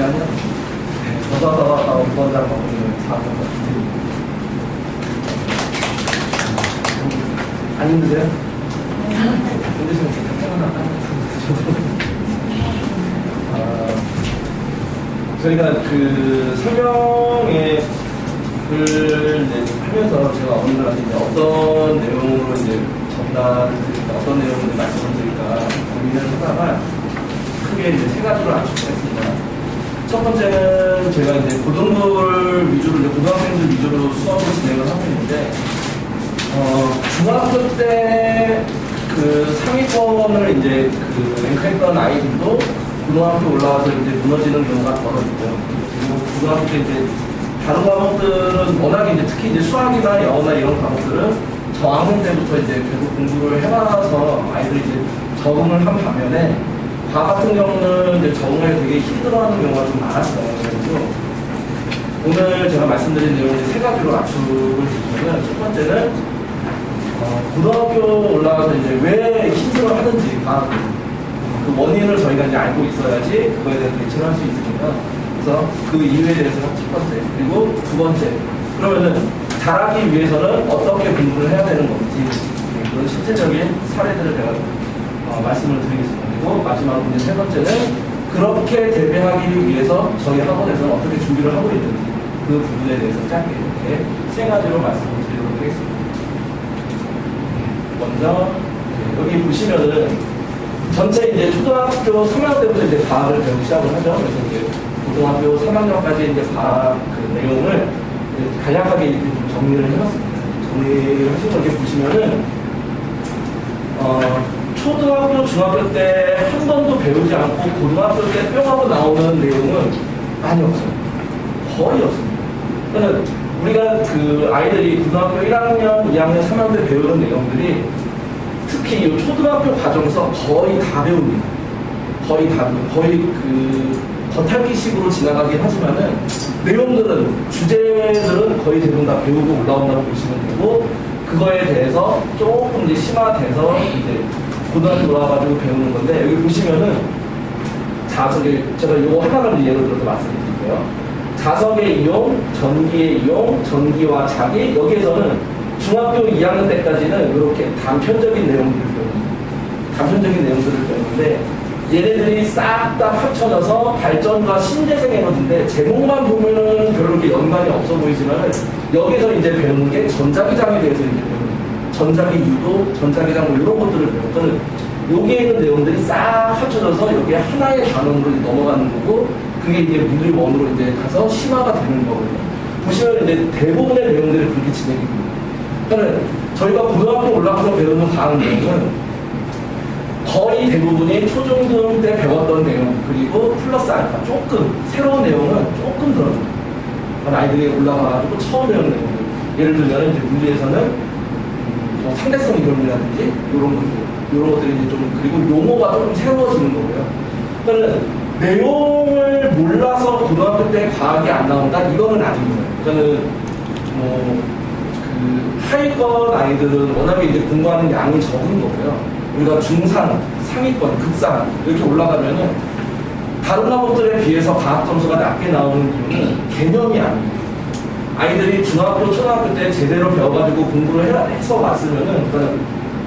아니야. 저도 번장 먹는 사건 안 힘드세요? 힘드시면 진짜 저희가 그 설명회 를 하면서 제가 어머님들한테 이제 어떤 내용으로 이제 전달을 드릴까, 어떤 내용을 말씀을 드릴까 고민을 하다가 크게 이제 세 가지로 압축했습니다. 첫 번째는 제가 이제 고등부를 위주로, 이제 고등학생들 위주로 수업을 진행을 하고 있는데, 중학교 때 그 상위권을 이제 그 랭크했던 아이들도 고등학교 올라와서 이제 무너지는 경우가 벌어지고, 그리고 고등학교 때 이제 다른 과목들은 워낙에 이제 특히 이제 수학이나 영어나 이런 과목들은 저학년 때부터 이제 계속 공부를 해와서 아이들이 이제 적응을 한 반면에 과학 같은 경우는 이제 적응을 되게 힘들어하는 경우가 좀 많았어요. 그래서 오늘 제가 말씀드린 내용을 세 가지로 압축을 드리면 첫 번째는 고등학교 올라가서 이제 왜 힘들어 하는지 그 원인을 저희가 이제 알고 있어야지 그거에 대해서 대처를 할 수 있으니까 그래서 그 이유에 대해서가 첫 번째. 그리고 두 번째. 그러면은 잘하기 위해서는 어떻게 공부를 해야 되는 건지 그런 실제적인 사례들을 제가 말씀을 드리겠습니다. 그리고 마지막으로 이제 세 번째는 그렇게 대비하기 위해서 저희 학원에서는 어떻게 준비를 하고 있는지 그 부분에 대해서 짧게 이렇게 세 가지로 말씀을 드리도록 하겠습니다. 먼저 여기 보시면은 전체 이제 초등학교 3학년 때부터 이제 과학을 배우기 시작을 하죠. 그래서 이제 고등학교 3학년까지 이제 과학 그 내용을 간략하게 이렇게 좀 정리를 해봤습니다. 정리를 하신 거 이렇게 보시면은 초등학교, 중학교 때 한 번도 배우지 않고 고등학교 때 뿅 하고 나오는 내용은 많이 없어요. 거의 없습니다. 그러니까 우리가 그 아이들이 고등학교 1학년, 2학년, 3학년 때 배우는 내용들이 특히 이 초등학교 과정에서 거의 다 배웁니다. 거의 그 겉핥기식으로 지나가긴 하지만은 내용들은, 주제들은 거의 대부분 다 배우고 올라온다고 보시면 되고 그거에 대해서 조금 이제 심화돼서 이제 고등학교 돌아와가지고 배우는 건데 여기 보시면은 제가 이거 하나를 예를 들어서 말씀드릴게요. 자석의 이용, 전기의 이용, 전기와 자기 여기에서는 중학교 2학년 때까지는 이렇게 단편적인 내용들을 배우는데 얘네들이 싹 다 합쳐져서 발전과 신재생 에너지인데 제목만 보면은 별로 이렇게 연관이 없어 보이지만 여기서 이제 배우는 게 전자기장에 대해서 이제 배우는 거예요. 전자기 유도, 전자기장 뭐 이런 것들을 배우는 거는 여기에 있는 내용들이 싹 합쳐져서 여기에 하나의 단원으로 넘어가는 거고 그게 이제 물리 원으로 이제 가서 심화가 되는 거거든요. 보시면 이제 대부분의 내용들이 그렇게 진행이 됩니다. 그러니까 저희가 고등학교 올라가서 배우는 과학 내용은 거의 대부분이 초중등 때 배웠던 내용 그리고 플러스 알파 조금 새로운 내용은 조금 들어요. 아이들이 올라가가지고 처음 배우는 내용들 예를 들면 이제 물리에서는 뭐 상대성 이론이라든지 이런 것들이 이제 좀 그리고 용어가 조금 새로워지는 거고요. 그러니까 내용을 몰라서 고등학교 때 과학이 안 나온다 이거는 아닙니다. 그러니까 하위권 아이들은 워낙에 이제 공부하는 양이 적은 거고요. 우리가 중상, 상위권, 극상 이렇게 올라가면은 다른 과목들에 비해서 과학 점수가 낮게 나오는 이유는 개념이 아닙니다. 아이들이 중학교, 초등학교 때 제대로 배워가지고 공부를 해서 왔으면은 그러니까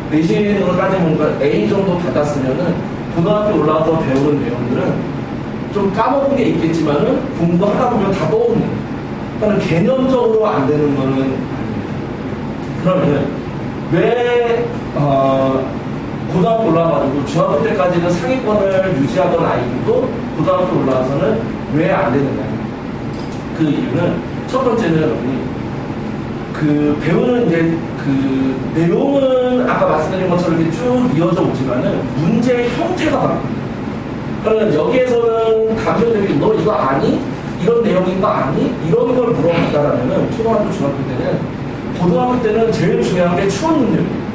내신으로 따지면 뭔가 A 정도 받았으면은 고등학교 올라와서 배우는 내용들은 좀 까먹은 게 있겠지만은 공부하다 보면 다 떠오르는 거예요. 그러니까 개념적으로 안 되는 거는 아닙니다. 그러면 왜 고등학교 올라가지고 중학교 때까지는 상위권을 유지하던 아이들도 고등학교 올라와서는 왜 안 되느냐. 그 이유는 첫 번째는 그 배우는 이제 그 내용은 아까 말씀드린 것처럼 이렇게 쭉 이어져 오지만은 문제의 형태가 바뀝니다. 그러면 여기에서는 감정들이 너 이거 아니? 이런 내용인 거 아니? 이런 걸 물어봤다라면은 초등학교, 중학교 때는 고등학교 때는 제일 중요한 게 추론 능력이에요.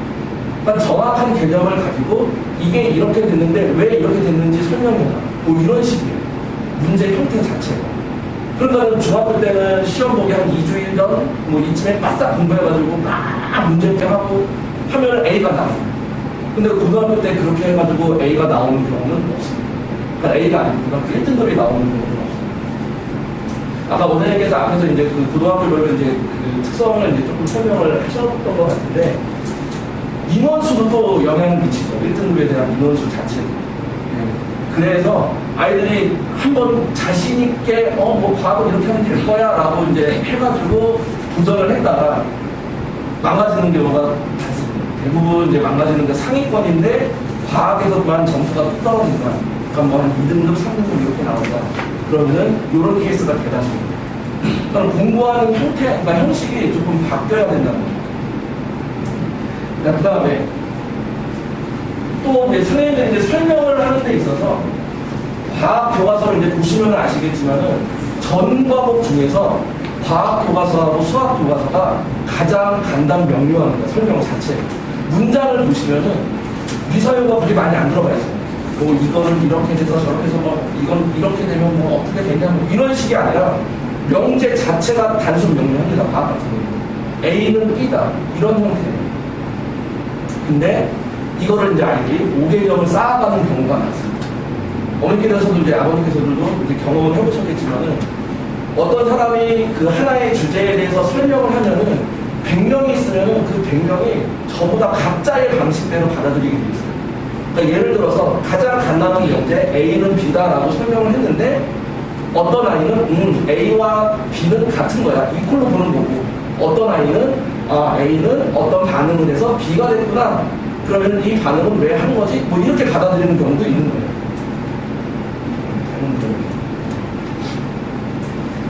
그러니까 정확한 개념을 가지고 이게 이렇게 됐는데 왜 이렇게 됐는지 설명해라. 뭐 이런 식이에요. 문제 형태 자체가. 그러니까 중학교 때는 시험 보기 한 2주일 전 뭐 이쯤에 바싹 공부해가지고 막 문제풀이 하고 하면 A가 나와요. 근데 고등학교 때 그렇게 해가지고 A가 나오는 경우는 없습니다. 그러니까 A가 아니고 고등학교 1등급이 나오는 경우는 없습니다. 아까 원장님께서 앞에서 이제 그 고등학교별로 이제 그 특성을 이제 조금 설명을 하셨던 것 같은데, 인원수도 또 영향을 미치죠. 1등급에 대한 인원수 자체. 그래서 아이들이 한번 자신있게, 뭐 과학을 이렇게 하면 될 거야 라고 이제 해가지고 도전을 했다가 망가지는 경우가 많습니다. 대부분 이제 망가지는 게 상위권인데, 과학에서만 점수가 뚝 떨어진다. 그러니까 뭐 한 2등급, 3등급 이렇게 나온다. 그러면은 이런 케이스가 대다수입니다. 그러니까 공부하는 형태, 그러니까 형식이 조금 바뀌어야 된다는 거죠. 그 다음에 또 이제 선생님들이 이제 설명을 하는 데 있어서 과학 교과서를 이제 보시면 아시겠지만은 전 과목 중에서 과학 교과서하고 수학 교과서가 가장 간단 명료합니다. 설명 자체. 문장을 보시면은 위사용과 그게 많이 안 들어가 있어요. 뭐 이거는 이렇게 돼서 저렇게 해서 뭐 이건 이렇게 되면 뭐 어떻게 되냐 뭐 이런 식이 아니라 명제 자체가 단순 명료합니다. 과학 같은 경우는 A는 B다 이런 형태예요. 근데 이거를 이제 아이들이 5개념을 쌓아가는 경우가 많습니다. 어머니께서도 이제 아버님께서도 이제 경험을 해보셨겠지만은 어떤 사람이 그 하나의 주제에 대해서 설명을 하면은 100명이 있으면은 그 100명이 저보다 각자의 방식대로 받아들이게 돼 있어요. 그러니까 예를 들어서 가장 간단한 명제 A는 B다라고 설명을 했는데 어떤 아이는 A와 B는 같은 거야. 이꼴로 보는 거고 어떤 아이는 A는 어떤 반응을 해서 B가 됐구나. 그러면 이 반응은 왜 한 거지? 뭐 이렇게 받아들이는 경우도 있는 거예요.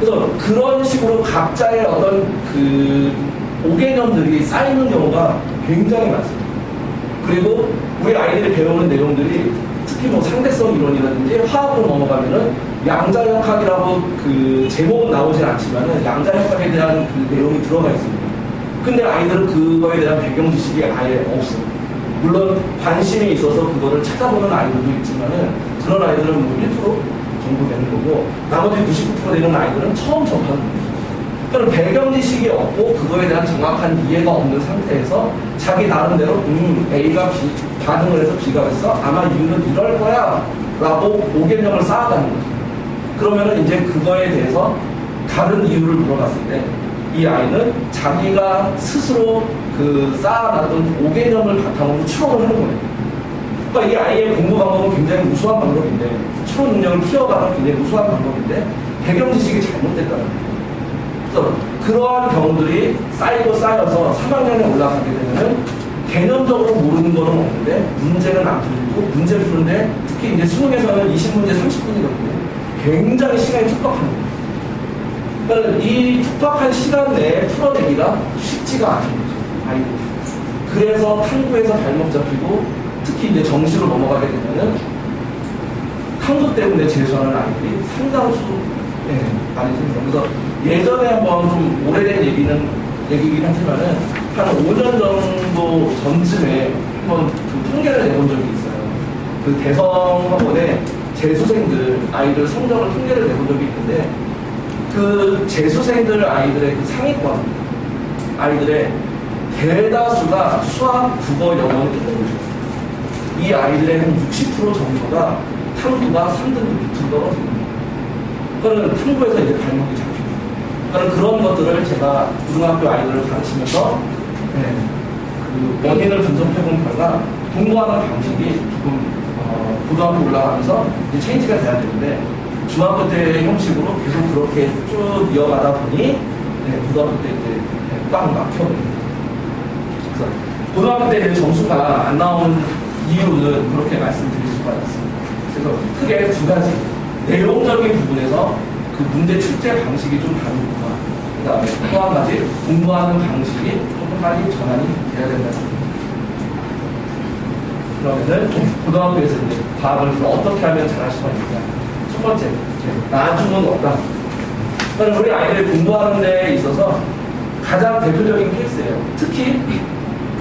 그래서 그런 식으로 각자의 어떤 그 5개념들이 쌓이는 경우가 굉장히 많습니다. 그리고 우리 아이들이 배우는 내용들이 특히 뭐 상대성 이론이라든지 화학으로 넘어가면은 양자역학이라고 그 제목은 나오진 않지만은 양자역학에 대한 그 내용이 들어가 있습니다. 근데 아이들은 그거에 대한 배경 지식이 아예 없어요. 물론 관심이 있어서 그거를 찾아보는 아이들도 있지만은 그런 아이들은 뭐 1% 정도 되는 거고 나머지 99% 되는 아이들은 처음 접하는 거예요. 그러니까 배경 지식이 없고 그거에 대한 정확한 이해가 없는 상태에서 자기 나름대로 A가 B 반응을 해서 B가 됐어 아마 이유는 이럴 거야 라고 5개념을 쌓아가는 거죠. 그러면은 이제 그거에 대해서 다른 이유를 물어봤을 때 이 아이는 자기가 스스로 그 쌓아놨던 5개념을 바탕으로 추론을 하는 거예요. 그러니까 이 아이의 공부 방법은 굉장히 우수한 방법인데 추론 능력을 키워가는 굉장히 우수한 방법인데 배경 지식이 잘못됐다는 거예요. 그래서 그러한 경우들이 쌓이고 쌓여서 3학년에 올라가게 되면은 개념적으로 모르는 거는 없는데 문제는 안 풀리고 문제를 푸는데 특히 이제 수능에서는 20문제 30분이거든요. 굉장히 시간이 촉박한 거예요. 그러니까 이 촉박한 시간 내에 풀어내기가 쉽지가 않은 거죠. 아이들. 그래서 탐구에서 발목 잡히고 특히 이제 정시로 넘어가게 되면은 탐구 때문에 재수하는 아이들이 상당수 많이 생깁니다. 그래서 예전에 한번 좀 오래된 얘기긴 하지만은 한 5년 정도 전쯤에 한번 그 통계를 내본 적이 있어요. 그 대성학원에 재수생들 아이들 성적을 통계를 내본 적이 있는데 그 재수생들 아이들의 그 상위권 아이들의 대다수가 수학, 국어, 영어를 듣는 거죠. 이 아이들의 한 60% 정도가 탐구가 3등급 밑으로 떨어집니다. 그거는 탐구에서 이제 발목이 잡힙니다. 그러니까 그런 것들을 제가 고등학교 아이들을 가르치면서 그 원인을 분석해본 결과 공부하는 방식이 조금 고등학교 올라가면서 이제 체인지가 돼야 되는데 중학교 때 형식으로 계속 그렇게 쭉 이어가다 보니 고등학교 때 이제 꽉 막혀버립니다. 그래서 고등학교 때 점수가 안 나오는 이유는 그렇게 말씀드릴 수가 있습니다. 그래서 크게 두 가지 내용적인 부분에서 그 문제 출제 방식이 좀 다르구나. 그 다음에 또 한 가지 공부하는 방식이 조금 빨리 전환이 돼야 된다는 겁니다. 그러면은 고등학교에서 이제 과학을 어떻게 하면 잘할 수가 있냐. 첫 번째, 나중은 없다. 그러니까 우리 아이들이 공부하는 데 있어서 가장 대표적인 케이스예요. 특히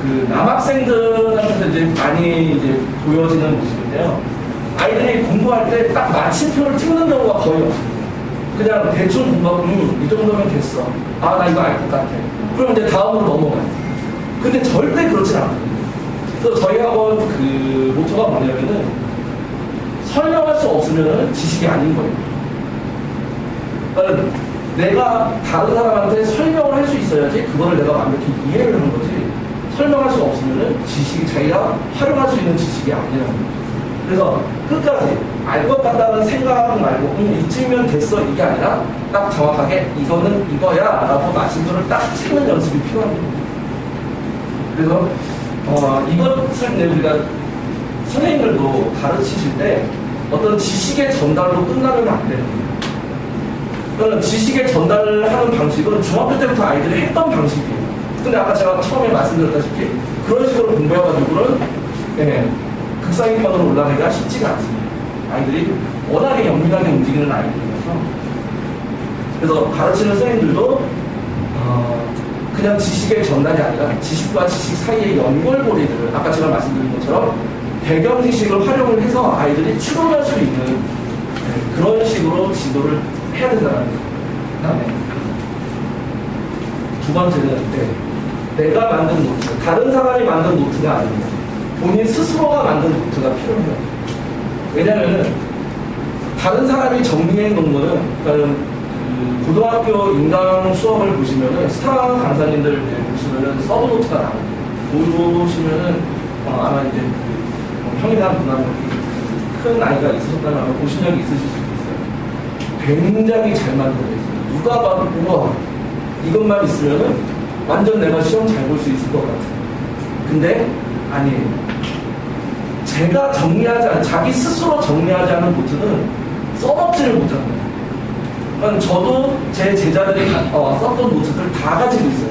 그 남학생들한테 이제 많이 이제 보여지는 모습인데요. 아이들이 공부할 때 딱 마침표를 찍는 경우가 거의 없습니다. 그냥 대충 공부하고 이 정도면 됐어. 아, 나 이거 알 것 같아. 그럼 이제 다음으로 넘어가요. 근데 절대 그렇진 않거든요. 그래서 저희 학원 그 모토가 뭐냐면은 설명할 수 없으면 지식이 아닌 거예요. 그러니까 내가 다른 사람한테 설명을 할 수 있어야지 그거를 내가 완벽히 이해를 하는 거지. 설명할 수 없으면은 지식이 자기가 활용할 수 있는 지식이 아니라는 거죠. 그래서 끝까지 알 것 같다는 생각 말고 이쯤이면 됐어 이게 아니라 딱 정확하게 이거는 이거야 라고 마침표를 딱 찍는 연습이 필요합니다. 그래서 이것을 우리가 선생님들도 가르치실 때 어떤 지식의 전달로 끝나면 안 됩니다. 그러니까 지식의 전달을 하는 방식은 중학교 때부터 아이들이 했던 방식이에요. 근데 아까 제가 처음에 말씀드렸다시피 그런 식으로 공부해가지고는 극상위권으로 올라가기가 쉽지가 않습니다. 아이들이 워낙에 영민하게 움직이는 아이들이라서. 그래서 가르치는 선생님들도 그냥 지식의 전달이 아니라 지식과 지식 사이의 연결고리들을 아까 제가 말씀드린 것처럼 배경 지식을 활용을 해서 아이들이 추론할 수 있는 그런 식으로 지도를 해야 된다는 거예요. 그다음에 두 번째는 내가 만든 노트, 다른 사람이 만든 노트가 아닙니다. 본인 스스로가 만든 노트가 필요해요. 왜냐하면 다른 사람이 정리해 놓은 거는 그러니까 고등학교 인강 수업을 보시면은 스타 강사님들 보시면은 서브 노트가 나와요. 보시면은 아마 이제 형이나 누나 큰 아이가 있으셨다면 아마 보신 적이 있으실 수도 있어요. 굉장히 잘 만들어져 있어요. 누가 봐도 우와 이것만 있으면은 완전 내가 시험 잘 볼 수 있을 것 같아. 근데 아니에요. 제가 정리하지 않은, 자기 스스로 정리하지 않은 노트는 써먹지를 못합니다. 그러니까 저도 제 제자들이 썼던 노트들 다 가지고 있어요.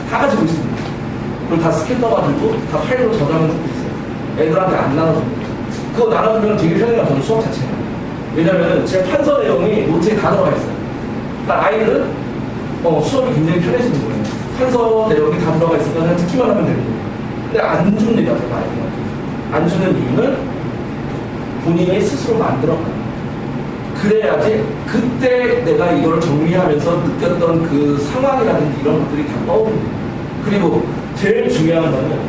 다 가지고 있습니다. 그걸 다 스캔 떠가지고 다 파일로 저장해 놓고 있어요. 애들한테 안 나눠줍니다. 그거 나눠주면 되게 편해요. 저는 수업 자체가. 왜냐면 제 판서 내용이 노트에 다 들어가 있어요. 그러니까 아이들은 수업이 굉장히 편해지는 거예요. 판서 내용이 다 들어가 있으니까 그냥 듣기만 하면 되는 거예요. 근데 안 줍니다. 제가 아이들한테. 안 주는 이유는 본인이 스스로 만들어가요. 그래야지 그때 내가 이걸 정리하면서 느꼈던 그 상황이라든지 이런 것들이 다 떠오릅니다. 그리고 제일 중요한 거는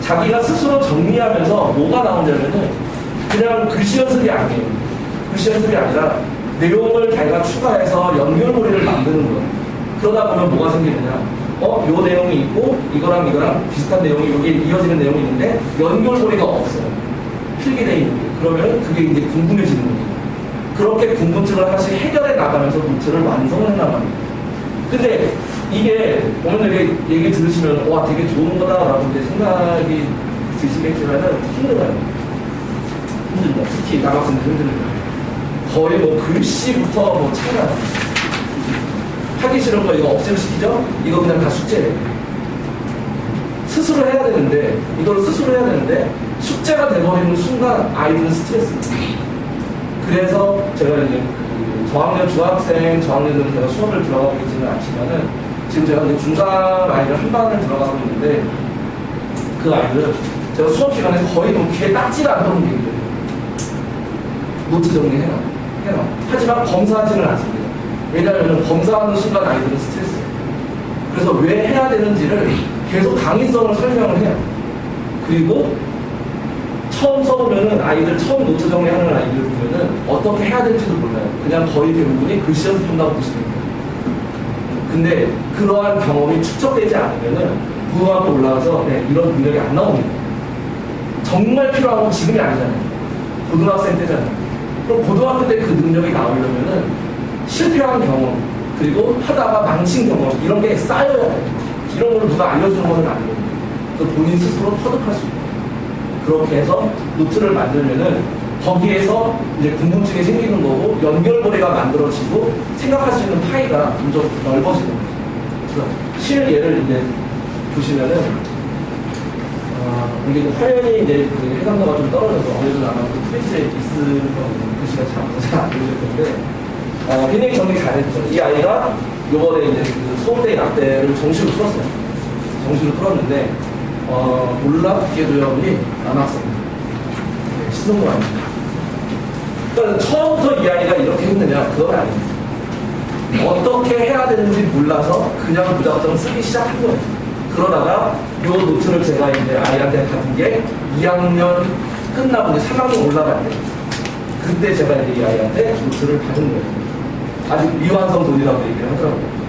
자기가 스스로 정리하면서 뭐가 나오냐면은 그냥 글씨 연습이 아니에요. 글씨 연습이 아니라 내용을 자기가 추가해서 연결고리를 만드는 거예요. 그러다 보면 뭐가 생기느냐. 요 내용이 있고 이거랑 비슷한 내용이 여기에 이어지는 내용이 있는데 연결고리가 없어요. 필기되어 있는 게. 그러면 그게 이제 궁금해지는 거예요. 그렇게 궁금증을 하나씩 해결해 나가면서 노트를 완성을 해나갑니다. 근데 이게 오늘 얘기 들으시면 와 되게 좋은 거다라고 이제 생각이 드시겠지만은 힘들어요. 힘듭니다. 특히 남학생들 힘듭니다. 거의 뭐 글씨부터 뭐 차이가 나요. 하기 싫은 거 이거 억지로 시키죠? 이거 그냥 다 숙제예요. 스스로 해야 되는데 이걸 스스로 해야 되는데 숙제가 돼버리는 순간 아이들은 스트레스입니다. 그래서 제가 이제 저학년 중학생 저학년들은 제가 수업을 들어가고 있지는 않지만은 지금 제가 이제 중3 아이들 한 반을 들어가고 있는데 그 아이들은 제가 수업 시간에 거의 뭐 귀에 딱지가 안 도는 게 있거든요. 노트 정리해라. 하지만 검사하지는 않습니다. 왜냐하면 검사하는 순간 아이들은 스트레스예요. 그래서 왜 해야 되는지를 계속 강의성을 설명을 해요. 그리고 처음 써보면은 아이들 처음 노트 정리하는 아이들 보면은 어떻게 해야 될지도 몰라요. 그냥 거의 대부분이 글씨 연습한다고 보시면 돼요. 근데 그러한 경험이 축적되지 않으면은 고등학교 올라가서 이런 능력이 안 나옵니다. 정말 필요한 건 지금이 아니잖아요. 고등학생 때잖아요. 그럼 고등학교 때 그 능력이 나오려면은 실패한 경험 그리고 하다가 망친 경험 이런 게 쌓여야 돼요. 이런 걸 누가 알려주는 건 아니거든요. 그래서 본인 스스로 터득할 수 있어요. 그렇게 해서 노트를 만들면은 거기에서 이제 궁금증이 생기는 거고 연결고리가 만들어지고 생각할 수 있는 파이가 점점 넓어지는 거죠. 그래서 실예를 이제 보시면은 이게 화면이 이제 그 해상도가 좀 떨어져서 어제도 아마 그 프린트에 있을 거거든요. 글씨가 잘 안 보일 텐데 굉장히 정리 잘했죠. 이 아이가 요번에 이제 그 서울대 약대를 정시로 풀었어요. 정시로 풀었는데 놀랍게도요, 우리 남학생입니다. 신성도 아닙니다. 그러니까 처음부터 이 아이가 이렇게 했느냐, 그건 아닙니다. 어떻게 해야 되는지 몰라서 그냥 무작정 쓰기 시작한 거예요. 그러다가 이 노트를 제가 이제 아이한테 받은 게 2학년 끝나고 이제 3학년 올라갈 때. 그때 제가 이제 이 아이한테 노트를 받은 거예요. 아직 미완성 돈이라고 얘기를 하더라고요.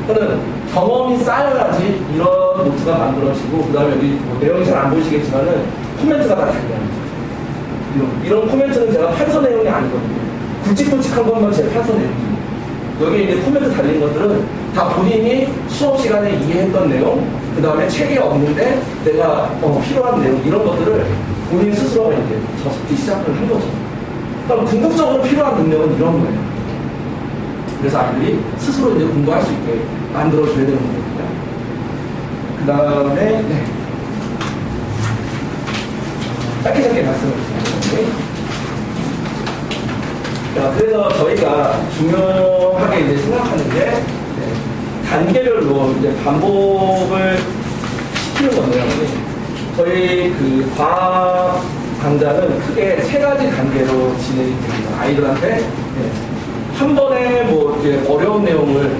저는 경험이 쌓여야지 이런 노트가 만들어지고, 그 다음에 여기 뭐 내용이 잘 안 보이시겠지만은 코멘트가 다 달려요. 이런 코멘트는 제가 판서 내용이 아니거든요. 굵직굵직한 것만 제 판서 내용입니다. 여기 이제 코멘트 달린 것들은 다 본인이 수업 시간에 이해했던 내용, 그 다음에 책에 없는데 내가 필요한 내용, 이런 것들을 본인 스스로가 이제 적기 시작을 한 거죠. 그럼 궁극적으로 필요한 능력은 이런 거예요. 그래서 아이들이 스스로 이제 공부할 수 있게 만들어줘야 되는 거거든요. 그 다음에, 네. 짧게 말씀을 드리겠습니다. 자, 그래서 저희가 중요하게 이제 생각하는 게, 네, 단계별로 이제 반복을 시키는 건데요. 저희 그 과학 강좌는 크게 3가지 단계로 진행이 됩니다. 아이들한테, 네, 한 번에 뭐 이제 어려운 내용을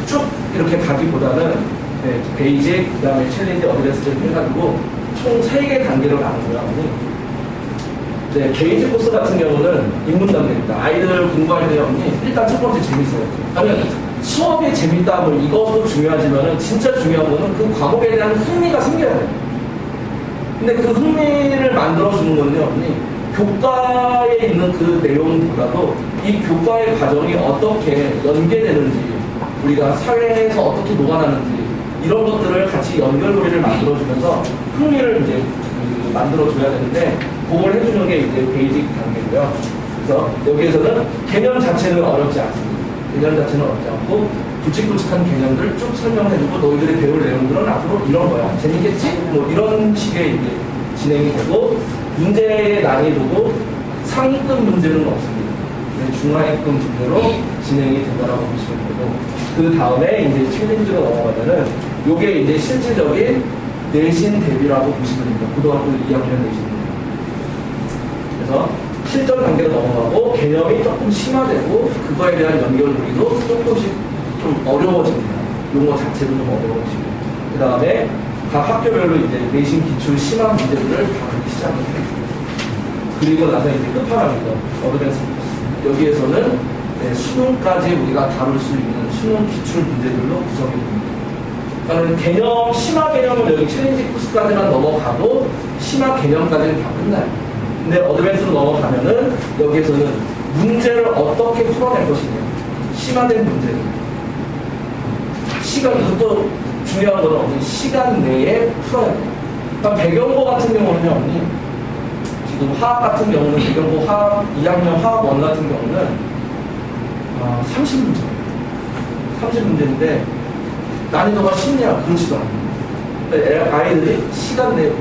쭉 이렇게 가기보다는, 네, 베이직, 그 다음에 챌린지, 어드밴스드 해가지고 총 3개 단계로 나누고요. 네, 베이직 코스 같은 경우는 입문 단계입니다. 아이들 공부할 때 일단 첫 번째 재밌어요. 아니, 수업이 재밌다, 뭐 이것도 중요하지만은 진짜 중요한 거는 그 과목에 대한 흥미가 생겨야 돼요. 근데 그 흥미를 만들어주는 거는요, 교과에 있는 그 내용보다도 이 교과의 과정이 어떻게 연계되는지, 우리가 사회에서 어떻게 녹아나는지, 이런 것들을 같이 연결고리를 만들어주면서 흥미를 이제 만들어줘야 되는데, 그걸 해주는 게 이제 베이직 단계고요. 그래서 여기에서는 개념 자체는 어렵지 않습니다. 개념 자체는 어렵지 않고, 굵직굵직한 개념들 쭉 설명해주고, 너희들이 배울 내용들은 앞으로 이런 거야. 재밌겠지? 뭐 이런 식의 이제 진행이 되고, 문제의 난이도도 상위급 문제는 없습니다. 중하위급 문제로 진행이 된다고 보시면 되고, 그 다음에 이제 챌린지로 넘어가면은, 요게 이제 실질적인 내신 대비라고 보시면 됩니다. 고등학교 2학년 내신입니다. 그래서 실전 단계로 넘어가고, 개념이 조금 심화되고, 그거에 대한 연결고리도 조금씩 좀 어려워집니다. 용어 자체도 좀 어려워지고. 그 다음에 각 학교별로 이제 내신 기출 심화 문제들을 다루기 시작합니다. 그리고 나서 이제 끝판왕이죠. 어드밴스 코스. 여기에서는, 네, 수능까지 우리가 다룰 수 있는 수능 기출 문제들로 구성이 됩니다. 그러니까 개념, 심화 개념은 여기 챌린지 코스까지만 넘어가도 심화 개념까지는 다 끝나요. 근데 어드밴스로 넘어가면은 여기에서는 문제를 어떻게 풀어낼 것이냐. 심화된 문제를. 시간, 그것도 중요한 건 없는 시간 내에 풀어야 돼요. 그러니까 배경고 같은 경우는요, 지금 화학 같은 경우는 배경고 화학 2학년 화학 1 같은 경우는 30문제예요. 30문제인데 난이도가 쉽냐? 그렇지도 않아요. 아이들이 시간 내에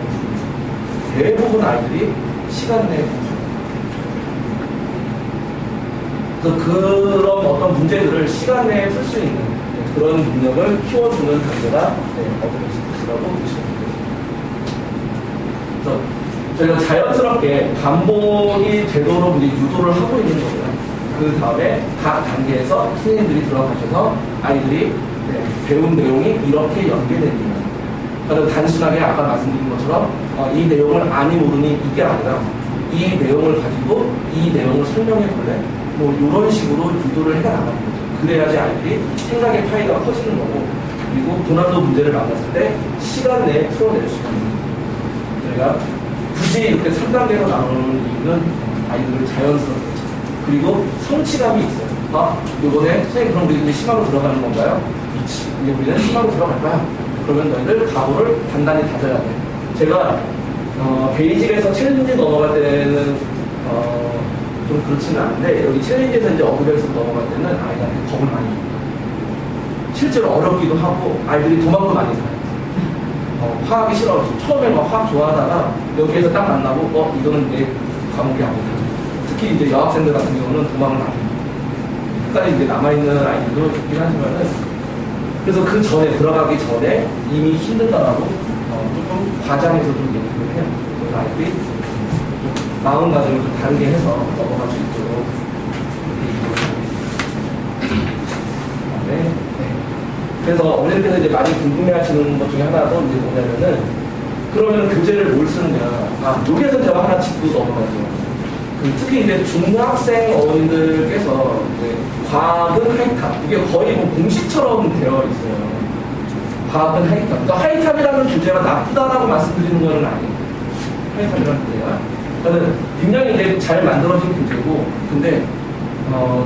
대부분 아이들이 시간 내에 그래서 그런 어떤 문제들을 시간 내에 풀 수 있는 그런 능력을 키워주는 단계가 어드밴스 코스라고 보시면 됩니다. 그래서 저희가 자연스럽게 반복이 되도록 이제 유도를 하고 있는 거고요. 그 다음에 각 단계에서 선생님들이 들어가셔서 아이들이 배운 내용이 이렇게 연계됩니다. 그러니까 단순하게 아까 말씀드린 것처럼 이 내용을 아니 모르니 이게 아니라 이 내용을 가지고 이 내용을 설명해 볼래? 뭐 이런 식으로 유도를 해나가는 거죠. 그래야지 아이들이 생각의 파이가 커지는 거고, 그리고 고난도 문제를 만났을 때 시간 내에 풀어낼 수 있는 거예요. 저희가 굳이 이렇게 3단계로 나누는 이유는 아이들을 자연스럽게, 그리고 성취감이 있어요. 이번에 선생님 그럼 우리 심화로 들어가는 건가요? 이제 우리는 심화로 들어갈 거야. 그러면 너희들 각오를 단단히 다져야 돼. 제가 베이직에서 챌린지 넘어갈 때는 좀 그렇지는 않은데, 여기 챌린지에서 이제 어드밴스 넘어갈 때는 아이들한테 겁을 많이 줍니다. 실제로 어렵기도 하고 아이들이 도망도 많이 가요. 화학이 싫어. 처음에 막 화학 좋아하다가 여기에서 딱 만나고 이거는 내 과목이 아니다. 특히 이제 여학생들 같은 경우는 도망을 많이 해요. 끝까지 이제 남아있는 아이들도 있긴 하지만은, 그래서 그 전에 들어가기 전에 이미 힘들다라고 조금 과장해서 좀 얘기를 해요. 그래서 아이들이 마음가짐을 좀 다르게 해서 넘어갈 수 있도록 네. 그래서 어머님께서 이제 많이 궁금해하시는 것 중에 하나도 이제 뭐냐면은, 그러면 교재를 뭘 쓰느냐? 여기에서 제가 하나 짚고 넘어가죠. 특히 이제 중학생 어머니들께서 이제 과학은 하이탑, 이게 거의 뭐 공식처럼 되어 있어요. 과학은 하이탑. 그러니까 하이탑이라는 주제가 나쁘다라고 말씀드리는 건 아니에요. 하이탑이라는 주제가. 저는 굉장히 이제 잘 만들어진 교재고, 근데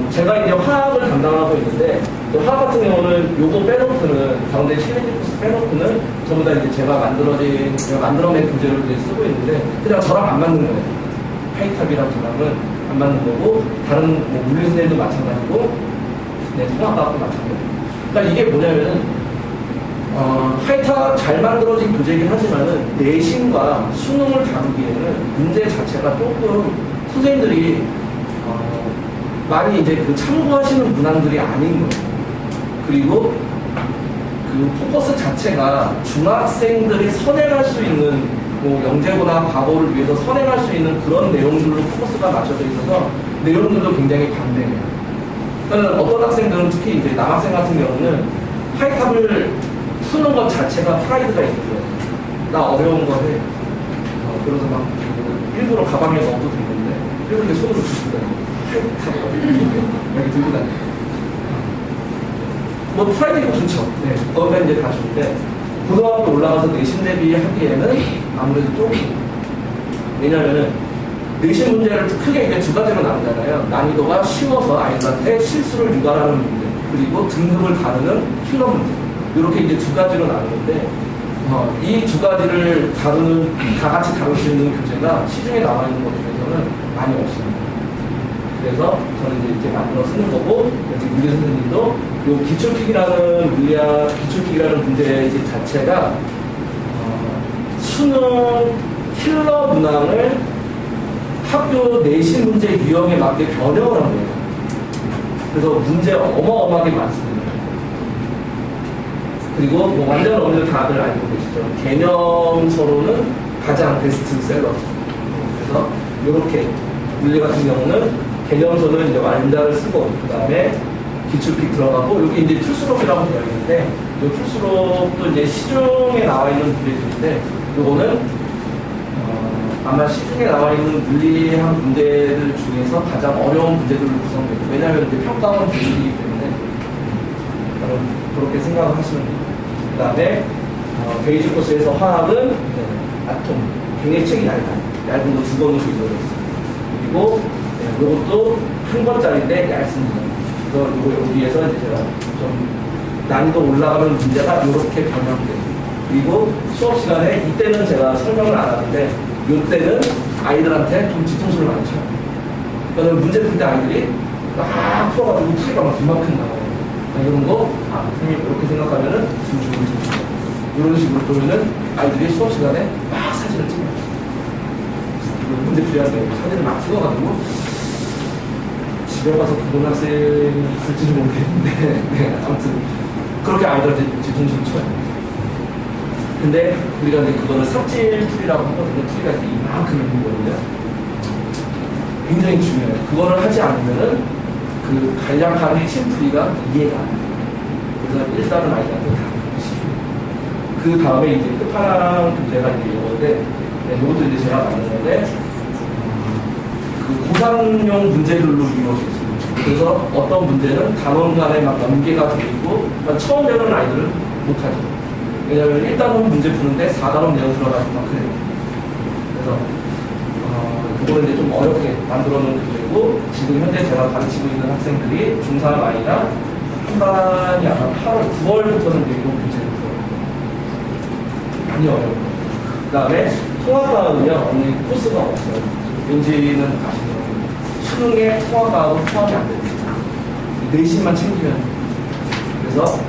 제가 이제 화학을 담당하고 있는데, 화학 같은 경우는 요거 빼놓고는, 가운데 시네티쿠스 빼놓고는 전부 다 이제 제가 만들어낸 교재를 이제 쓰고 있는데, 그냥 저랑 안 맞는 거예요. 하이탑이라는 저랑은 안 맞는 거고, 다른 뭐 물리 선생님도 마찬가지고, 네, 통합과학도 마찬가지고. 그러니까 이게 뭐냐면은, 하이탑 잘 만들어진 교재이긴 하지만은, 내신과 수능을 다루기에는 문제 자체가 조금 선생님들이, 많이 이제 그 참고하시는 문항들이 아닌 거예요. 그리고 그 포커스 자체가 중학생들이 선행할 수 있는 뭐 영재고나 과거를 위해서 선행할 수 있는 그런 내용들로 포커스가 맞춰져 있어서 내용들도 굉장히 반대해요. 그러니까 어떤 학생들은 특히 이제 남학생 같은 경우는 하이탑을 푸는 것 자체가 프라이드가 있고요. 나 어려운 거 해. 그래서 막 일부러 가방에 넣어도 되는데 일부러 이렇게 손으로 주시고 하이탑 이렇게 들고 다녀요. 뭐 프라이드가 좋죠. 네, 거기가 이제 다 좋은데 고등학교 올라가서 내신 대비하기에는 아무래도 조금, 왜냐면은 내신 문제를 크게 이제 두 가지로 나누잖아요. 난이도가 쉬워서 아이들한테 실수를 유발하는 문제, 그리고 등급을 가르는 킬러 문제, 이렇게 이제 두 가지로 나누는데 이 두 가지를 다 같이 다룰 수 있는 교재가 시중에 나와 있는 것 중에서는 많이 없습니다. 그래서 저는 이제 만들어 쓰는 거고, 여기 물리 선생님도 요 기출픽이라는 문제 자체가 수능 킬러 문항을 학교 내신 문제 유형에 맞게 변형을 한 거예요. 그래서 문제 어마어마하게 많습니다. 그리고 뭐 완전 어머니들 다들 알고 계시죠. 개념서로는 가장 베스트셀러. 그래서 이렇게 물리 같은 경우는 개념서는 이제 완자를 쓰고, 그 다음에 기출픽 들어가고, 여기 이제 풀수록이라고 되어 있는데, 이 풀수록도 이제 시중에 나와 있는 문제들인데, 요거는 아마 시중에 나와 있는 물리학 문제들 중에서 가장 어려운 문제들로 구성돼요. 왜냐하면 이제 평가원 기술이기 때문에 그렇게 생각을 하시면 돼요. 그 다음에 베이직 코스에서 화학은 아톰, 굉장히 책이 얇은 거 2권으로 이루어져 있어요. 그리고 이것도 한 권짜리인데 얇습니다. 그래서 여기에서 이제 제가 좀 난이도 올라가는 문제가 이렇게 변형돼요. 그리고 수업 시간에 이때는 제가 설명을 안 하는데 이때는 아이들한테 좀 뒤통수를 많이 쳐요. 그러니까 문제 풀 때 아이들이 막 풀어가지고 풀이가 막 이만큼 나와요. 이런 거, 선생님 이렇게 생각하면은 이런 식으로 보면은 아이들이 수업 시간에 막 사진을 찍어요. 문제 풀이할 때 사진을 막 찍어가지고 집에 가서 고등학생이 있을지는 모르겠는데, 네, 아무튼 그렇게 아이들한테 뒤통수를 쳐요. 근데 우리가 이제 그거를 삽질 풀이라고 하거든요. 풀이가 이제 이만큼 있는 거거든요. 굉장히 중요해요. 그거를 하지 않으면은 그 간략한 핵심 풀이가 이해가 안 돼요. 그래서 일단은 아이들한테 다 보시고, 그 다음에 이제 끝판왕 문제가 이제 이거인데, 네, 이것도 이제 제가 만드는데, 그 고상용 문제들로 이루어져 있습니다. 그래서 어떤 문제는 단원 간에 막 연계가 되어 있고, 그러니까 처음 배우는 아이들은 못하죠. 왜냐하면 1단원 문제 푸는데 4단원 내용 들어가서 막 그래요. 그래서 그거를 이제 좀 어렵게 만들어 놓은 교재고, 지금 현재 제가 가르치고 있는 학생들이 중3 아이랑 한 반이 아마 8월, 9월부터는 이제 이런 교재를 들어요. 많이 어려워요. 그 다음에 통합과학은요, 언니 코스가 없어요. 왠지는 아시더라고요. 수능에 통합과학은 포함이 안 됩니다. 내신만 챙기면. 그래서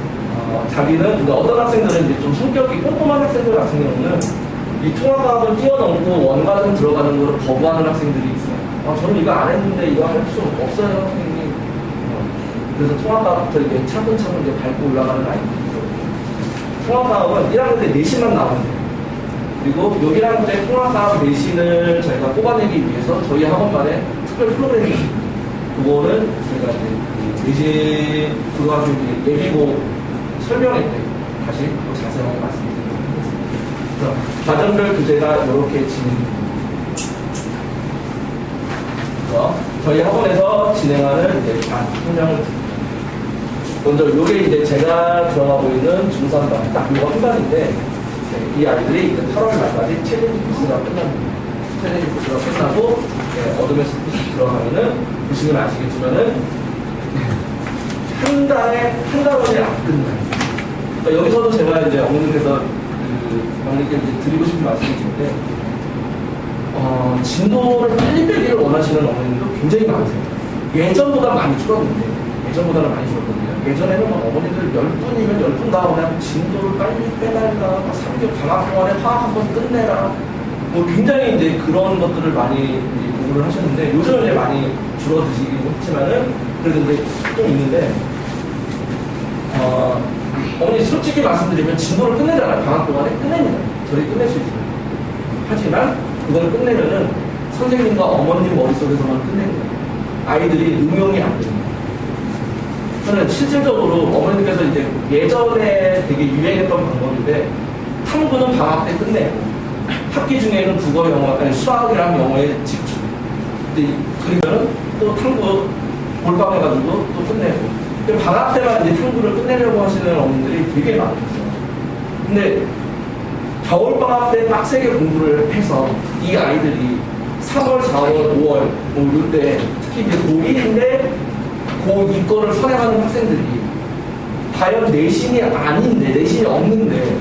자기는, 어떤 학생들은 이제 좀 성격이 꼼꼼한 학생들 같은 경우는 이 통합과학을 뛰어넘고 원과정 들어가는 거를 거부하는 학생들이 있어요. 저는 이거 안 했는데 이거 할 수 없어요, 선생님. 그래서 통합과학부터 이제 차근차근 이제 밟고 올라가는 아이들이 있어요. 통합과학은 1학년 때 내신만 나오면 돼요. 그리고 요 1학년 때 통합과학 내신을 저희가 뽑아내기 위해서 저희 학원만에 특별 프로그램이 있습니다. 그거는 제가 이제 내신 고등학교 예비고 설명회 때 다시 또 자세하게 말씀드리도록 하겠습니다. 그래서 과정별 교재가 이렇게 진행됩니다. 그래서 저희 학원에서 진행하는 이제 반 설명을 드립니다. 먼저 요게 이제 제가 들어가고 있는 중3반 딱 요거 한 반인데 이 아이들이 이제 8월 말까지 챌린지 코스가 끝납니다. 챌린지 코스가 끝나고 어둠의 숲이 들어가면은 보시면 아시겠지만은 한 달에 한 달원이 안 끝나요. 그러니까 여기서도 제가 이제 어머님께서 어머님께 드리고 싶은 말씀이 있는데 진도를 빨리 빼기를 원하시는 어머님도 굉장히 많으세요. 예전보다 많이 줄었는데 예전보다는 많이 줄었거든요. 예전에는 막 어머니들 10분이면 10분 다 그냥 진도를 빨리 빼달라, 3개월 방학 동안에 화학 한번 끝내라, 뭐 굉장히 이제 그런 것들을 많이 요구를 하셨는데 요즘은 이제 많이 줄어드시긴 했지만은 그래도 이제 좀 있는데 어머니 솔직히 말씀드리면 진도를 끝내잖아요. 방학 동안에 끝냅니다. 저희 끝낼 수 있습니다. 하지만 그걸 끝내면은 선생님과 어머님 머릿속에서만 끝냅니다. 아이들이 응용이 안 됩니다. 저는 실질적으로 어머님께서 이제 예전에 되게 유행했던 방법인데 탐구는 방학 때 끝내고 학기 중에는 국어, 영어, 아니 수학이랑 영어에 집중. 근데 그러면은 또 탐구 몰빵해가지고 또 끝내고. 방학 때만 이제 탐구를 끝내려고 하시는 어머님들이 되게 많으셨어요. 근데 겨울방학 때 빡세게 공부를 해서 이 아이들이 3월, 4월, 5월 뭐 이때 특히 이제 고1인데 고2거를 선행하는 학생들이 과연 내신이 아닌데, 내신이 없는데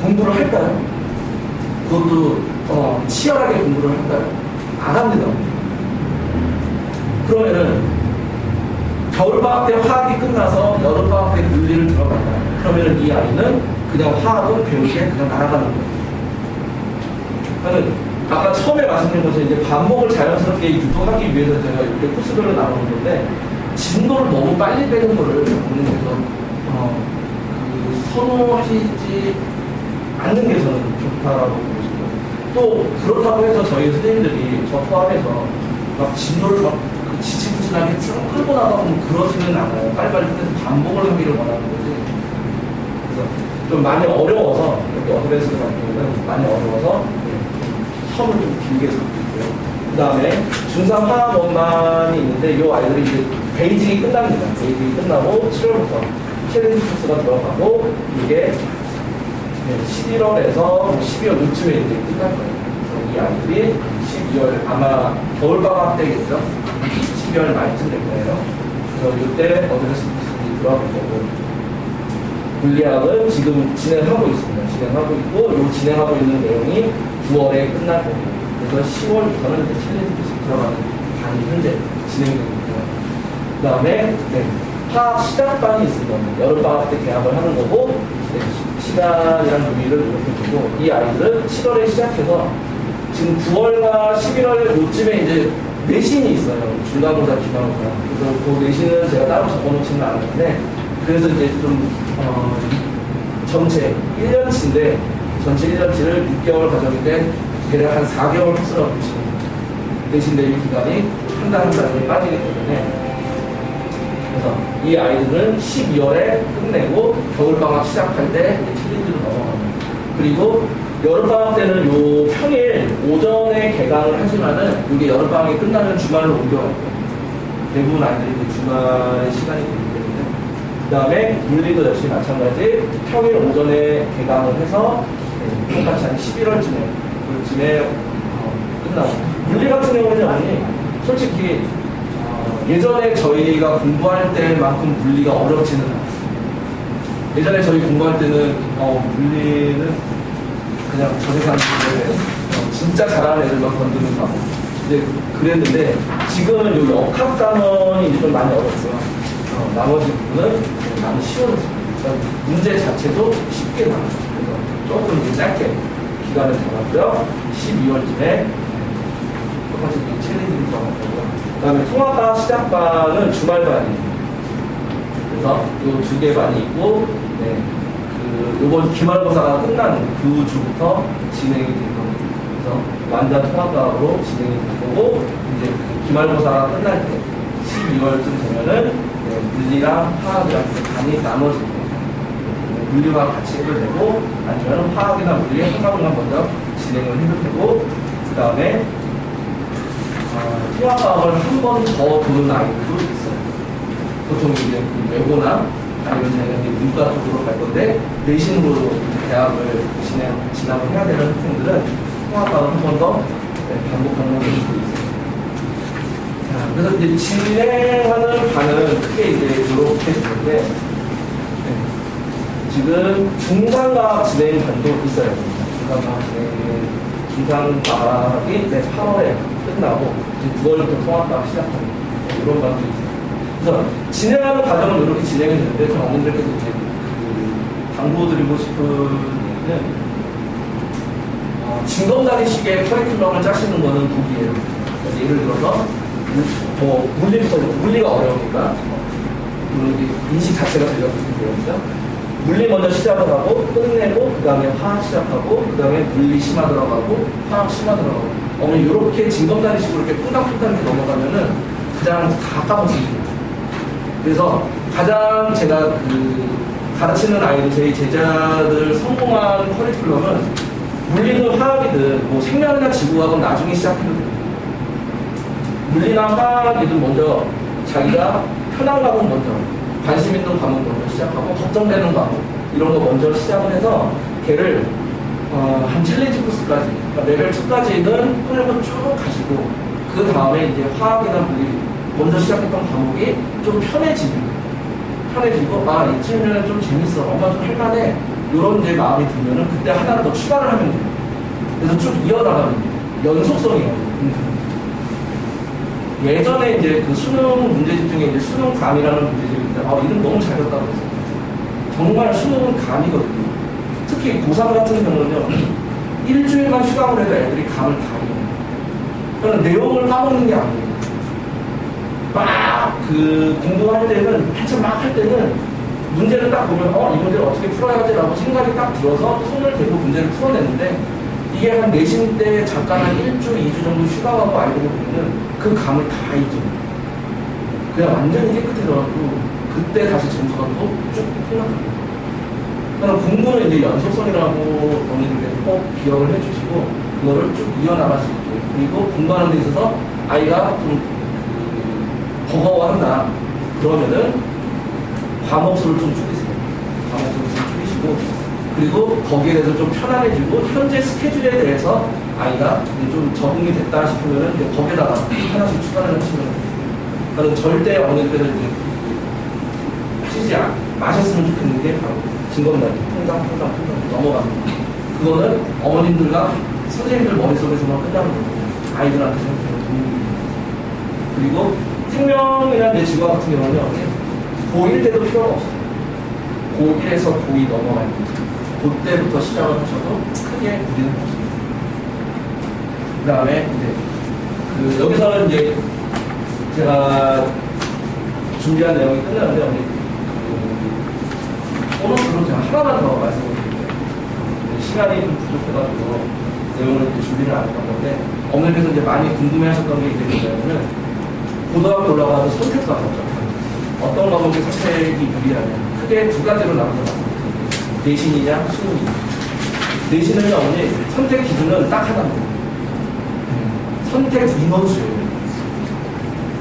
공부를 할까요? 그것도 치열하게 공부를 할까요? 안 합니다. 그러면은 겨울방학 때 화학이 끝나서 여름방학 때 물리를 들어간다. 그러면은 이 아이는 그냥 화학은 배우게 그냥 날아가는 거예요. 저는 아까 처음에 말씀드린 것처럼 이제 반복을 자연스럽게 유도하기 위해서 제가 이렇게 코스별로 나누는 건데 진도를 너무 빨리 빼는 거를 본인께서 선호하시지 않는 게 저는 좋다라고 보고 싶어요. 또 그렇다고 해서 저희 선생님들이 저 포함해서 막 진도를 막 지지부진하게 쭉 끌고 나가고 그러지는 않아요. 빨리빨리 끝내서 반복을 하기를 원하는 거지. 그래서 좀 많이 어려워서 여기 어드밴스드 같은 경우는 많이 어려워서 처음을 좀 길게 잡고 있고요. 그 다음에 중3 화학 원반이 있는데 이 아이들이 이제 베이직이 끝납니다. 베이직이 끝나고 7월부터 챌린지 코스가 들어가고 이게 11월에서 12월 요쯤에 이제 끝날 거예요. 그래서 이 아이들이 12월 아마 겨울방학 때겠죠. 12월 말쯤 될 거예요. 그래서 이때 어드밴스드 코스가 들어갈 거고 물리학은 지금 진행하고 있습니다. 진행하고 있고 이 진행하고 있는 내용이 9월에 끝날 거고 그래서 10월부터는 이제 챌린지 코스 들어가는 반이 현재 진행되고 있고요. 그 다음에 화학 시작반이 있습니다. 여름방학 때 개학을 하는 거고 시간이랑 의미를 노력해주고 이 아이들은 7월에 시작해서 지금 9월과 11월 요쯤에 이제 내신이 있어요. 중간고사, 기말고사. 그래서 그 내신은 제가 따로 적어놓지는 않았는데 그래서 이제 좀 전체 1년치인데 전체 1년치를 6개월 과정인데 대략 한 4개월 코스라고 보시면 됩니다. 내신 대비 기간이 한 달 한 달이 빠지기 때문에 그래서 이 아이들은 12월에 끝내고 겨울방학 시작할 때 챌린지로 넘어갑니다. 그리고 여름방학 때는 요 평일 오전에 개강을 하지만은 이게 여름방학이 끝나면 주말로 옮겨갈 거예요. 대부분 아이들이 주말 시간이 되기 때문에 그 다음에 물리도 역시 마찬가지 평일 오전에 개강을 해서 똑같이 한 11월쯤에 그쯤에 끝나고 물리 같은 경우는 아니 솔직히 예전에 저희가 공부할 때만큼 물리가 어렵지는 않아요. 예전에 저희 공부할 때는 물리는 그냥 저 세상에 진짜 잘하는 애들만 건드는 거 이제 그랬는데 지금은 요 역학 단원이 이제 좀 많이 어렵고요. 나머지 부분은 많이 쉬워졌습니다. 문제 자체도 쉽게 나와요. 그래서 조금 이제 짧게 기간을 잡았고요. 12월쯤에 똑같이 챌린지를 들어갈 거고요. 그 다음에 통합과 시작반은 주말반이에요. 그래서 요 두 개 반이 있고, 요번 기말고사가 끝나는 그 주부터 진행이 될 겁니다. 그래서 완전 통합과로 진행이 될 거고, 이제 기말고사가 끝날 때 12월쯤 되면은 물리랑 화학이랑 반이 나눠질 거예요. 물리와 같이 해도 되고, 아니면 화학이나 물리 한 과목만 먼저 진행을 해도 되고, 그 다음에 통합과학을 한 번 더 도는 아이들도 있어요. 보통 이제 외고나 아니면 자기가 이제 문과 쪽으로 갈 건데 내신으로 대학을 진학을 해야 되는 학생들은 통합과학을 한 번 더 반복하는 경우도 있어요. 자, 그래서 이제 진행하는 반은 크게 이제 이렇게 되는데 지금 중상과학 진행 반도 있어요. 중상과학이 이제 8월에 끝나고 이제 9월부터 통합과학 시작하는 이런 반도 있어요. 그래서 진행하는 과정은 이렇게 진행이 되는데 저 어머님들께서 이제 당부드리고 싶은 얘기는 징검다리식의 커리큘럼을 짜시는 거는 독이에요. 예를 들어서 물리부터 물리가 어려우니까 인식 자체가 되게 어렵죠. 물리 먼저 시작을 하고 끝내고 그 다음에 화학 시작하고 그 다음에 물리 심화 들어가고 화학 심화 들어가고 어머니 이렇게 징검다리식으로 이렇게 쿵당쿵당 넘어가면은 그냥 다 까먹습니다. 그래서 가장 제가 가르치는 아이들, 제 제자들 성공한 커리큘럼은 물리든 화학이든 뭐 생명이나 지구학은 나중에 시작해도 돼요. 물리나 화학이든 먼저 자기가 편한 과목 먼저, 관심 있는 과목 먼저 시작하고 걱정되는 과목 이런 거 먼저 시작을 해서 걔를 한 챌린지 코스까지, 그러니까 레벨 2까지는 끌고 쭉 가시고 그 다음에 이제 화학이나 물리 먼저 시작했던 과목이 좀 편해지고 이쯤이면 좀 재밌어, 엄마 좀 할만해 이런 이제 마음이 들면은 그때 하나를 더 추가를 하면 돼요. 그래서 쭉 이어나가는 연속성이에요. 예전에 이제 그 수능 문제집 중에 이제 수능 감이라는 문제집인데 이름 너무 잘 줬다고 했어요. 정말 수능은 감이거든요. 특히 고3 같은 경우는요, 일주일만 휴강을 해도 애들이 감을 다 잃어요. 그러니까 내용을 까먹는 게 아니에요. 공부할 때는, 한참 막 할 때는 문제를 딱 보면 이 문제를 어떻게 풀어야지라고 생각이 딱 들어서 손을 대고 문제를 풀어내는데 이게 한 내신 때 잠깐 한 1주, 2주 정도 휴강하고 아이들이 보면은 그 감을 다 잊죠. 그냥 완전히 깨끗해져가지고 그때 다시 점수가 또 쭉 올라갑니다. 그러니까 공부는 이제 연속성이라고 언니들께서 꼭 기억을 해주시고 그거를 쭉 이어나갈 수 있게, 그리고 공부하는 데 있어서 아이가 좀 버거워한다 그러면은 과목수를 좀 줄이세요. 과목수를 좀 줄이시고, 그리고 거기에 대해서 좀 편안해지고 현재 스케줄에 대해서 아이가 좀 적응이 됐다 싶으면은 이제 거기에다가 하나씩 추가를 하시면 돼요. 그러니까 절대 어머니들은 하시지 마셨으면 좋겠는 게 바로 징검다리 퐁당퐁당 넘어가는 거. 그거는 어머님들과 선생님들 머릿속에서만 끝나는 거예요. 아이들한테 생각하는 도움이 됩니다. 그리고 생명이나 내 지구학 같은 경우는 고1 때도 필요가 없어요. 고1에서 고2 넘어갈 때 그때부터 시작을 하셔도 크게 무리는 없습니다. 그 다음에 이제 여기서는 이제 제가 준비한 내용이 끝나는데 보너스로 제가 하나만 더 말씀을 드릴게요. 시간이 좀 부족해가지고 내용을 준비를 안 했던 건데 어머니께서 이제 많이 궁금해하셨던 게 이제 뭐냐면은 고등학교 올라가서 선택과정이죠. 어떤 과목의 선택이 유리하냐. 크게 두 가지로 나눠서 봤습니다. 내신이냐, 수능이냐. 내신은요, 어머니 선택 기준은 딱 하나입니다. 선택 인원수예요.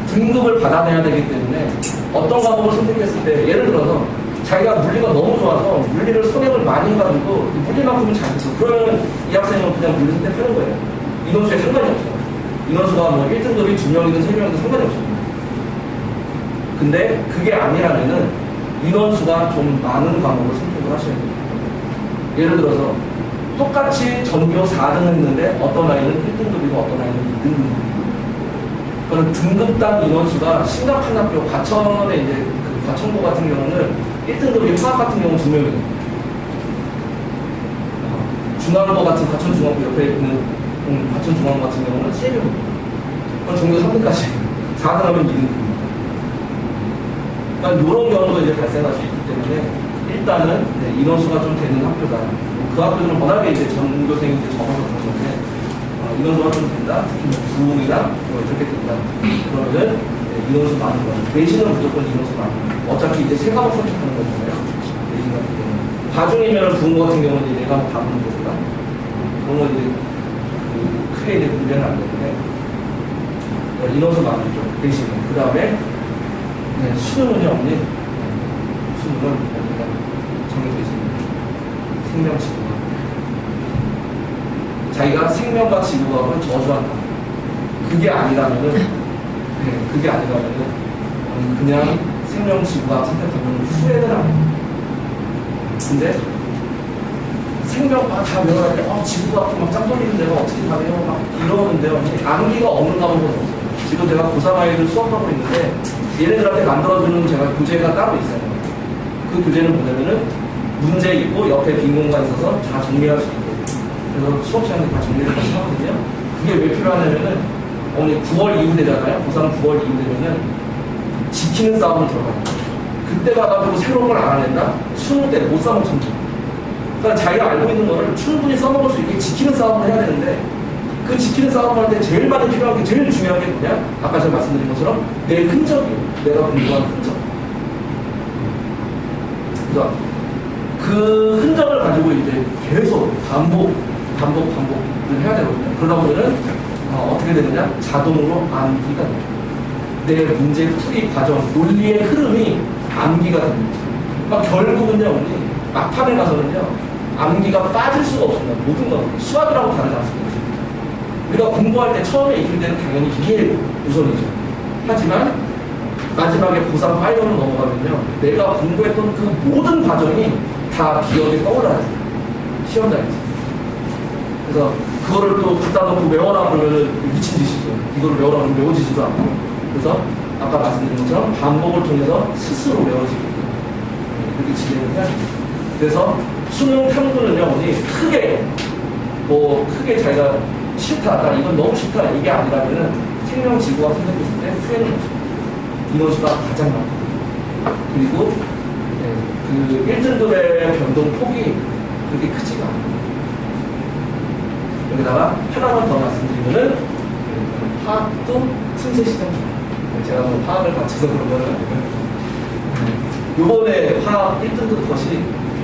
등급을 받아내야 되기 때문에 어떤 과목을 선택했을 때, 예를 들어서 자기가 물리가 너무 좋아서 물리를 선행을 많이 해가지고 물리만큼은 잘했어. 그러면 이 학생은 그냥 물리 선택하는 거예요. 인원수에 상관이 없어요. 인원수가 뭐 1등급이 2명이든 3명이든 상관이 없습니다. 근데 그게 아니라면은 인원수가 좀 많은 과목을 선택을 하셔야 됩니다. 예를 들어서 똑같이 전교 4등 했는데 어떤 아이는 1등급이고 어떤 아이는 2등급이고, 그런 등급당 인원수가 심각한 학교, 과천의 이제 그 과천고 같은 경우는 1등급이 화학 같은 경우 2명이에요. 중앙고 같은 과천중앙고 옆에 있는 과천중앙고 같은 경우는 3명입니다. 그건 전교 3등까지 4등 하면 2등급입니다. 그러니까 이런 경우도 이제 발생할 수 있기 때문에 일단은 인원수가 좀 되는 학교다. 그 학교는 워낙에 이제 전교생이 이제 적어서 그런 건데 인원수가 좀 된다. 특히 뭐 부흥이나 뭐 이렇게 된다. 그러면 인원수 많은 거. 내신은 무조건 인원수 많은 거. 어차피 이제 세 과목 선택하는 거잖아요. 내신 같은 경우는. 과중이면 부흥 같은 경우는 이제 네 과목 다 보는 거니까. 그런 건 이제 크게 이제 문제는 안 되는데. 인원수 많은 쪽 대신에 그 다음에 수능은요 언니 수능은 언니가 정해져 있습니다. 생명 지구과학 자기가 생명과 지구과학을 저주한다. 그게 아니라면은 그냥 생명 지구과학 선택하면 후회는 안 해요. 근데 생명과학 다 배워야 돼. 지구과학 막 짱 돌리는 데가 어떻게 다 배워? 막 이러는데요. 암기가 없는 과목은 없어요. 지금 제가 고3 아이들 수업하고 있는데 얘네들한테 만들어주는 제가 교재가 따로 있어요. 그 교재는 뭐냐면은 문제 있고 옆에 빈 공간 있어서 다 정리할 수 있고 그래서 수업 시간에 다 정리를 같이 하거든요. 그게 왜 필요하냐면은 어머니 9월 이후 되잖아요. 고3 9월 이후 되면은 지키는 싸움을 들어가요. 그때 가가지고 새로운 걸 알아낸다? 수능 때 못 써먹으면 돼. 그러니까 자기가 알고 있는 거를 충분히 써먹을 수 있게 지키는 싸움을 해야 되는데 그 지키는 싸움을 할 때 제일 많이 필요한 게 제일 중요한 게 뭐냐? 아까 제가 말씀드린 것처럼 내 흔적이에요. 내가 공부한 흔적. 그러니까 그 흔적을 가지고 이제 계속 반복을 해야 되거든요. 그러다 보면은 어떻게 되느냐? 자동으로 암기가 돼요. 내 문제 풀이 과정, 논리의 흐름이 암기가 됩니다. 그러니까 결국은요, 막판에 가서는요, 암기가 빠질 수가 없습니다. 모든 건 수학이라고 다르지 않습니다. 우리가 공부할 때 처음에 익힐 때는 당연히 이해 우선이죠. 하지만 마지막에 고3 파이널로 넘어가면요, 내가 공부했던 그 모든 과정이 다 기억에 떠올라야 돼요. 시험장에서. 그래서 그거를 또 갖다 놓고 외워라 그러면 미친 짓이죠. 이거를 외워라 그러면 외워지지도 않고. 그래서 아까 말씀드린 것처럼 반복을 통해서 스스로 외워지게 돼요. 그렇게 진행을 해야 돼요. 그래서 수능 탐구는요, 크게 자기가 싫다, 이건 너무 싫다, 이게 아니라면은 생명지구가 선택했을 때 후회는 없어요. 인원수가 가장 많고. 그리고 그 1등급의 변동 폭이 그렇게 크지가 않아요. 여기다가 하나만 더 말씀드리면은 화학도 틈새 시장 제가 뭐 화학을 맞춰서 그런 거는 아니고요. 요번에 화학 1등급 컷이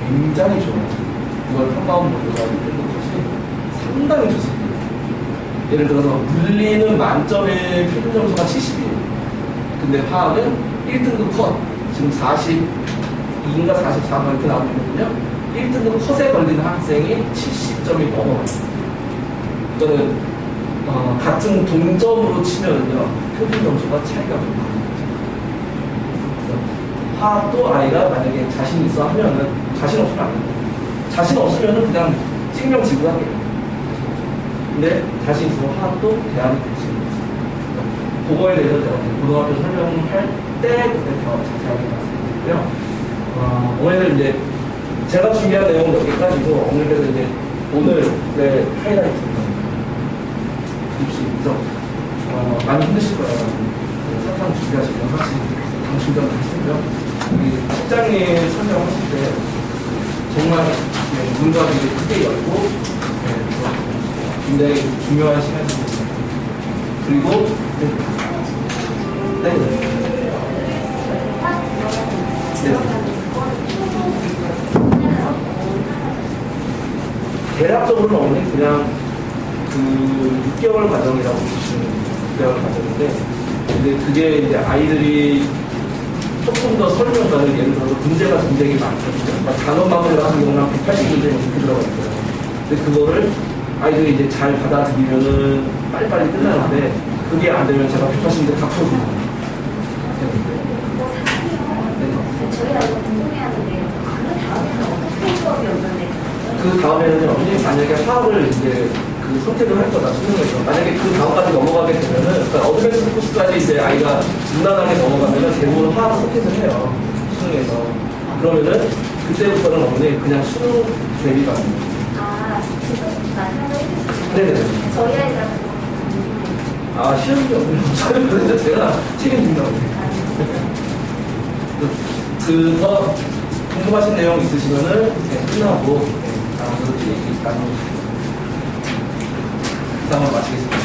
굉장히 좋아요. 이걸 컴파운드 모드가 1등급 컷이 상당히 좋습니다. 예를 들어서 물리는 만점의 표준 점수가 70이에요. 근데 화학은 1등급 컷 지금 42인가 44가 이렇게 나오고 있거든요. 1등급 컷에 걸리는 학생이 70점이 넘어가요. 저는 같은 동점으로 치면은요 표준 점수가 차이가 좀 나요. 화학도 아이가 만약에 자신 있어 하면은 자신 없으면 안 돼요. 자신 없으면은 그냥 생명지구 하게요. 근데 자신 있으면 화학도 대안이 될 수 있는 거죠. 그거에 대해서 제가 고등학교 설명할 때 그때 더 자세하게 말씀드리고요. 오늘 이제 제가 준비한 내용은 여기까지고 어머니께서 이제 오늘의 하이라이트입니다. 그래서 많이 힘드실 거예요. 사탕 준비하시면 확실히 당충전 하시고요. 우리 실장님 설명하실 때 정말 문과 되게 크게 열고 굉장히 중요한 시간입니다. 그리고 네. 대략적으로는 그냥 그 6개월 과정이라고 보시면 6개월 과정인데, 근데 그게 이제 아이들이 조금 더 설명을 예를 들어서 문제가 굉장히 많거든요. 단원마블 같은 경우는 180문제 이렇게 들어가 있어요. 근데 그거를 아이들이 이제 잘 받아들이면은 빨리빨리 끝나는데 그게 안 되면 제가 180문제 다 풀어줍니다. 저희가 이거 궁금해하는데요. 그 다음에는요, 만약에 화학을 이제 그 선택을 할 거다, 수능에서. 만약에 그 다음까지 넘어가게 되면은, 그러니까 어드밴스 코스까지 이제 아이가 무난하게 넘어가면은 대부분 화학을 선택을 해요. 수능에서. 그러면은, 그때부터는 어머니 그냥 수능 대비가 됩니다. 지금 말씀을 해주시죠. 네네. 저희 아이가 시험이 없는 거예요. 제가 책임진다고. 더 궁금하신 내용 있으시면은, 끝나고, 나눠서 얘기 나누고, 이상을 마치겠습니다.